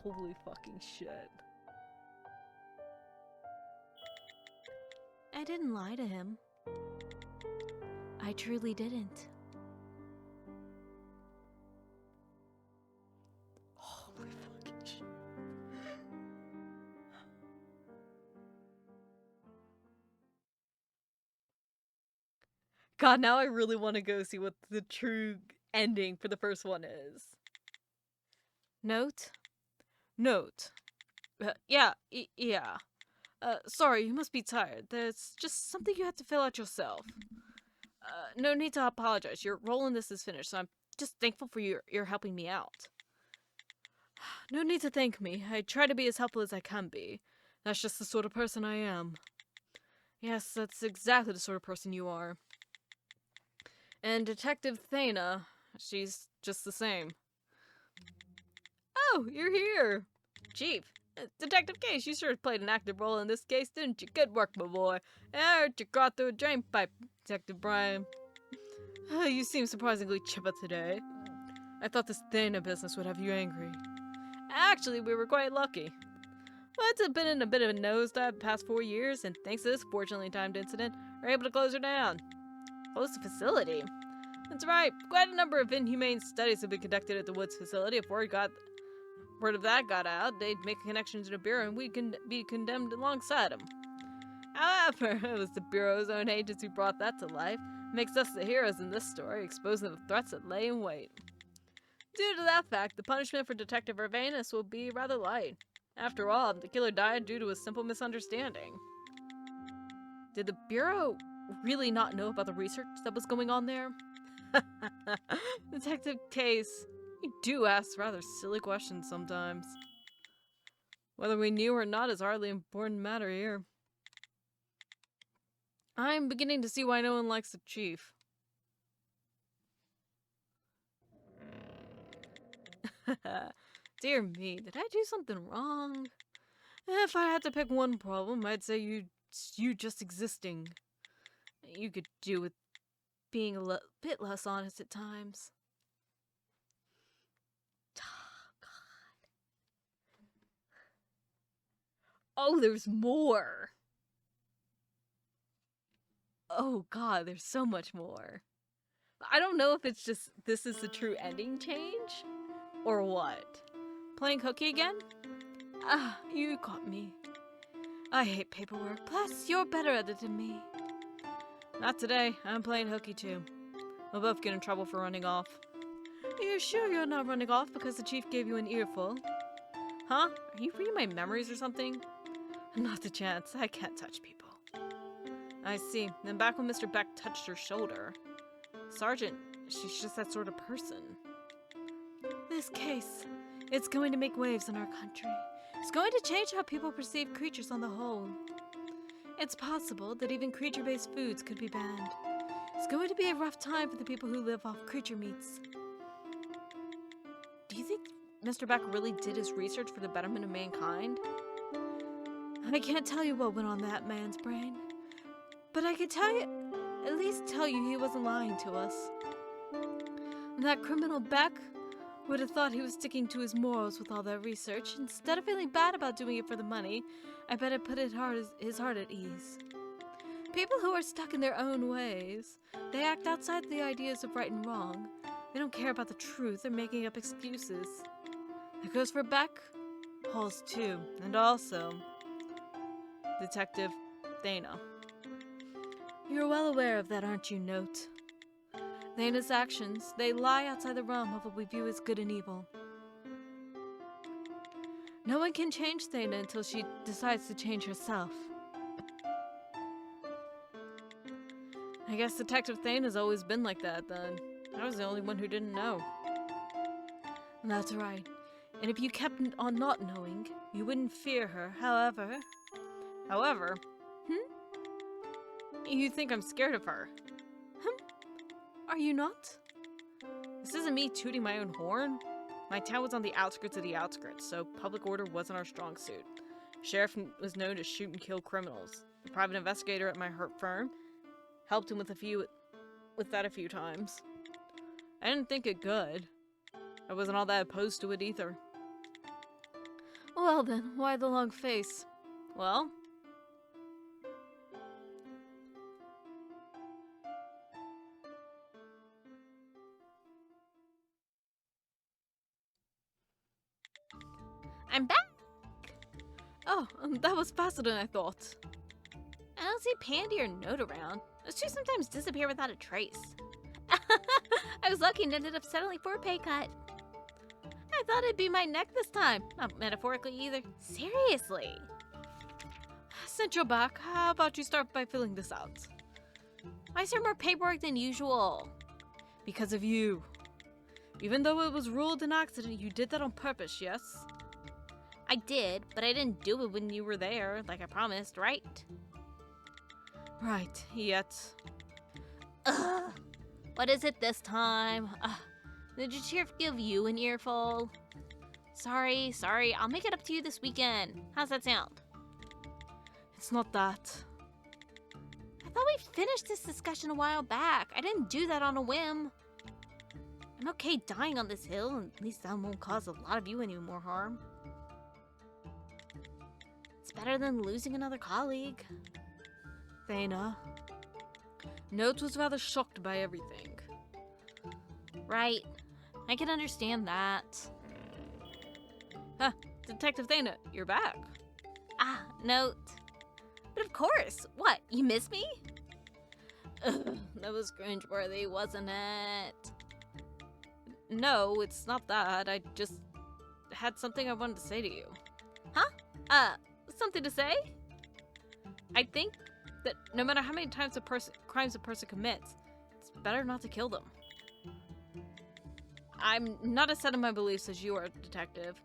S1: Holy fucking shit. I didn't lie to him. I truly didn't. Holy fucking shit. God, now I really want to go see what the true ending for the first one is. Note? Note. Yeah. Sorry, you must be tired. There's just something you have to fill out yourself. No need to apologize. Your role in this is finished, so I'm just thankful for your helping me out. No need to thank me. I try to be as helpful as I can be. That's just the sort of person I am. Yes, that's exactly the sort of person you are. And Detective Thana, she's just the same. Oh, you're here! Chief, Detective Case, you sure played an active role in this case, didn't you? Good work, my boy. I heard you crawled through a drain pipe, Detective Brian. You seem surprisingly chipper today. I thought this Thana business would have you angry. Actually, we were quite lucky. Well, it's been in a bit of a nosedive the past 4 years, and thanks to this fortunately timed incident, we're able to close her down. Close the facility? That's right. Quite a number of inhumane studies have been conducted at the Woods facility. If word of that got out, they'd make a connection to the Bureau and we'd be condemned alongside them. However, it was the Bureau's own agents who brought that to life. Makes us the heroes in this story, exposing the threats that lay in wait. Due to that fact, the punishment for Detective Urbanus will be rather light. After all, the killer died due to a simple misunderstanding. Did the Bureau really not know about the research that was going on there? Detective Case, you do ask rather silly questions sometimes. Whether we knew or not is hardly an important matter here. I'm beginning to see why no one likes the chief. Dear me, did I do something wrong? If I had to pick one problem, I'd say you just existing. You could do with being a bit less honest at times. Oh, there's more. Oh god, there's so much more. I don't know if it's just this is the true ending change or what. Playing hooky again? Ah, you got me. I hate paperwork, plus you're better at it than me. Not today. I'm playing hooky too. We'll both get in trouble for running off. Are you sure you're not running off because the chief gave you an earful? Huh? Are you reading my memories or something? Not a chance. I can't touch people. I see. Then back when Mr. Beck touched her shoulder. Sergeant, she's just that sort of person. This case, it's going to make waves in our country. It's going to change how people perceive creatures on the whole. It's possible that even creature-based foods could be banned. It's going to be a rough time for the people who live off creature meats. Do you think Mr. Beck really did his research for the betterment of mankind? I can't tell you what went on that man's brain, but I can at least tell you he wasn't lying to us. That criminal Beck would have thought he was sticking to his morals with all that research. Instead of feeling bad about doing it for the money, I bet it put his heart at ease. People who are stuck in their own ways, they act outside the ideas of right and wrong. They don't care about the truth, they're making up excuses. That goes for Beck, Halls too, and also Detective Dana. You're well aware of that, aren't you, Note? Dana's actions, they lie outside the realm of what we view as good and evil. No one can change Dana until she decides to change herself. I guess Detective Thane has always been like that, then. I was the only one who didn't know. That's right. And if you kept on not knowing, you wouldn't fear her. However? You think I'm scared of her? Are you not? This isn't me tooting my own horn. My town was on the outskirts of the outskirts, so public order wasn't our strong suit. Sheriff was known to shoot and kill criminals. The private investigator at my firm helped him with that a few times. I didn't think it good. I wasn't all that opposed to it either. Well then, why the long face? Well? I'm back! Oh, that was faster than I thought. I don't see Pandy or Note around. Those two sometimes disappear without a trace. I was lucky and ended up settling for a pay cut. I thought it'd be my neck this time. Not metaphorically either. Seriously. Since you're back, how about you start by filling this out? Why is there more paperwork than usual? Because of you. Even though it was ruled an accident, you did that on purpose, yes? I did, but I didn't do it when you were there, like I promised, right? Right, yet. Ugh. What is it this time? Did your sheriff give you an earful? Sorry, I'll make it up to you this weekend. How's that sound? It's not that. I thought we finished this discussion a while back. I didn't do that on a whim. I'm okay dying on this hill, and at least that won't cause a lot of you any more harm. It's better than losing another colleague. Thana. Note was rather shocked by everything. Right. I can understand that. Detective Thana, you're back. Note. But of course. What, you miss me? Ugh, that was cringeworthy, wasn't it? No, it's not that. I just had something I wanted to say to you. Huh? Something to say? I think that no matter how many times crimes a person commits, it's better not to kill them. I'm not as set in my beliefs as you are, Detective.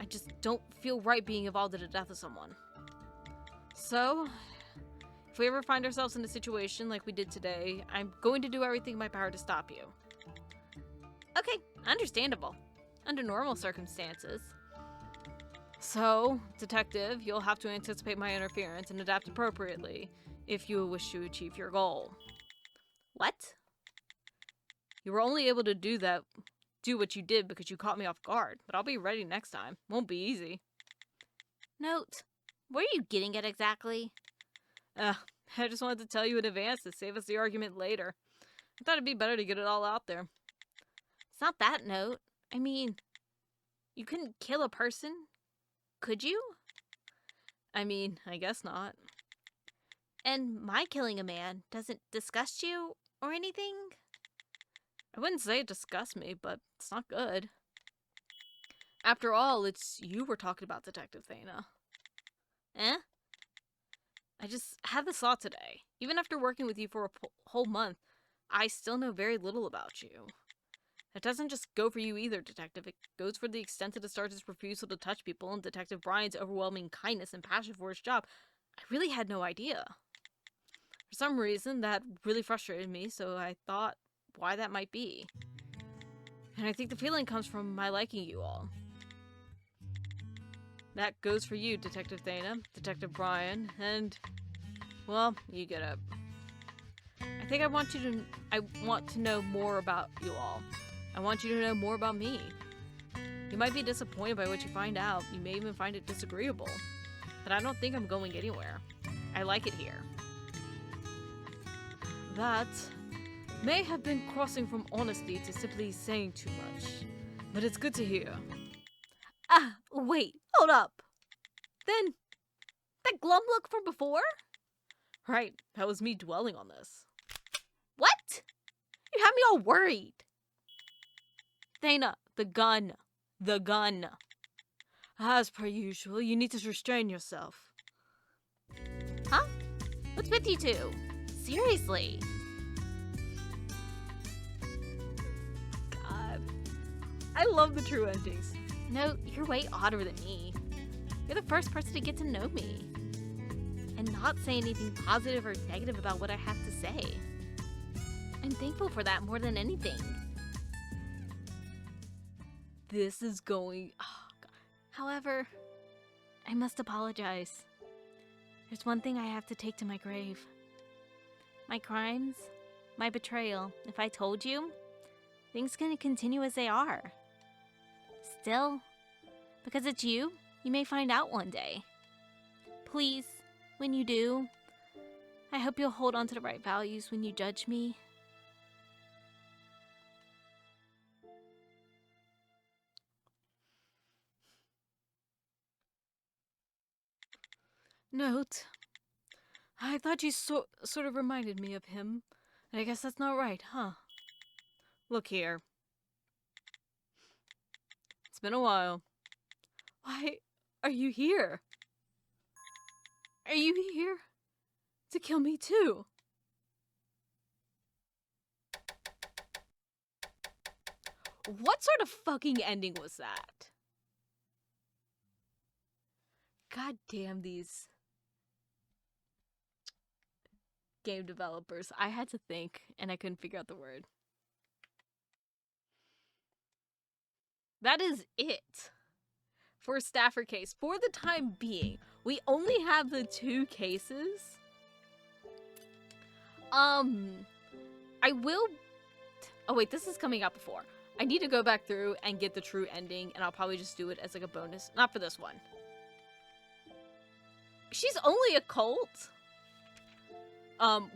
S1: I just don't feel right being involved in the death of someone. So, if we ever find ourselves in a situation like we did today, I'm going to do everything in my power to stop you. Okay, understandable. Under normal circumstances. So, Detective, you'll have to anticipate my interference and adapt appropriately if you wish to achieve your goal. What? You were only able to do what you did because you caught me off guard, but I'll be ready next time. Won't be easy. Note, what are you getting at exactly? I just wanted to tell you in advance to save us the argument later. I thought it'd be better to get it all out there. It's not that, Note. I mean, you couldn't kill a person. Could you? I mean, I guess not. And my killing a man doesn't disgust you or anything? I wouldn't say it disgusts me, but it's not good. After all, it's you we're talking about, Detective Thana. Eh? I just had this thought today. Even after working with you for a whole month, I still know very little about you. It doesn't just go for you either, Detective. It goes for the extent of the Sergeant's refusal to touch people and Detective Brian's overwhelming kindness and passion for his job. I really had no idea. For some reason, that really frustrated me, so I thought why that might be. And I think the feeling comes from my liking you all. That goes for you, Detective Thana, Detective Brian, and, well, you get it. I think I want to know more about you all. I want you to know more about me. You might be disappointed by what you find out. You may even find it disagreeable. But I don't think I'm going anywhere. I like it here. That may have been crossing from honesty to simply saying too much. But it's good to hear. Ah, wait, hold up. Then, that glum look from before? Right, that was me dwelling on this. What? You had me all worried. Thana, the gun. The gun. As per usual, you need to restrain yourself. Huh? What's with you two? Seriously. God. I love the true endings. No, you're way odder than me. You're the first person to get to know me. And not say anything positive or negative about what I have to say. I'm thankful for that more than anything. This is going... Oh, God. However, I must apologize. There's one thing I have to take to my grave. My crimes, my betrayal. If I told you, things can continue as they are. Still, because it's you, you may find out one day. Please, when you do, I hope you'll hold on to the right values when you judge me. Note, I thought you sort of reminded me of him. I guess that's not right, huh? Look here. It's been a while. Why are you here? Are you here to kill me too? What sort of fucking ending was that? God damn these game developers. I had to think and I couldn't figure out the word. That is it for Stafford case. For the time being, we only have the 2 cases. I will... Oh wait, this is coming out before. I need to go back through and get the true ending, and I'll probably just do it as like a bonus. Not for this one. She's only a cult.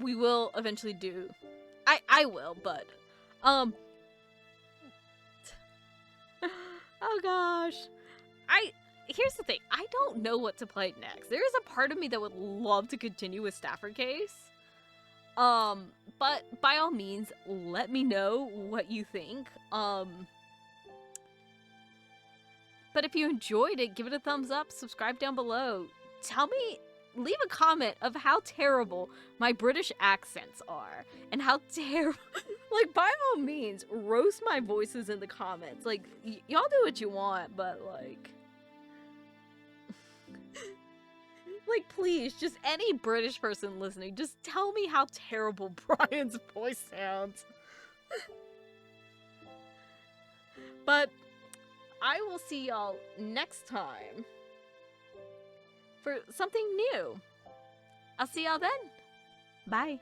S1: We will eventually do... I will, but... Oh gosh. Here's the thing. I don't know what to play next. There is a part of me that would love to continue with Stafford case. But by all means, let me know what you think. But if you enjoyed it, give it a thumbs up, subscribe down below. Tell me, leave a comment of how terrible my British accents are. And how terrible, like, by all means, roast my voices in the comments. Like, y'all do what you want, but, like... Like, please, just any British person listening, just tell me how terrible Brian's voice sounds. But I will see y'all next time for something new. I'll see y'all then. Bye.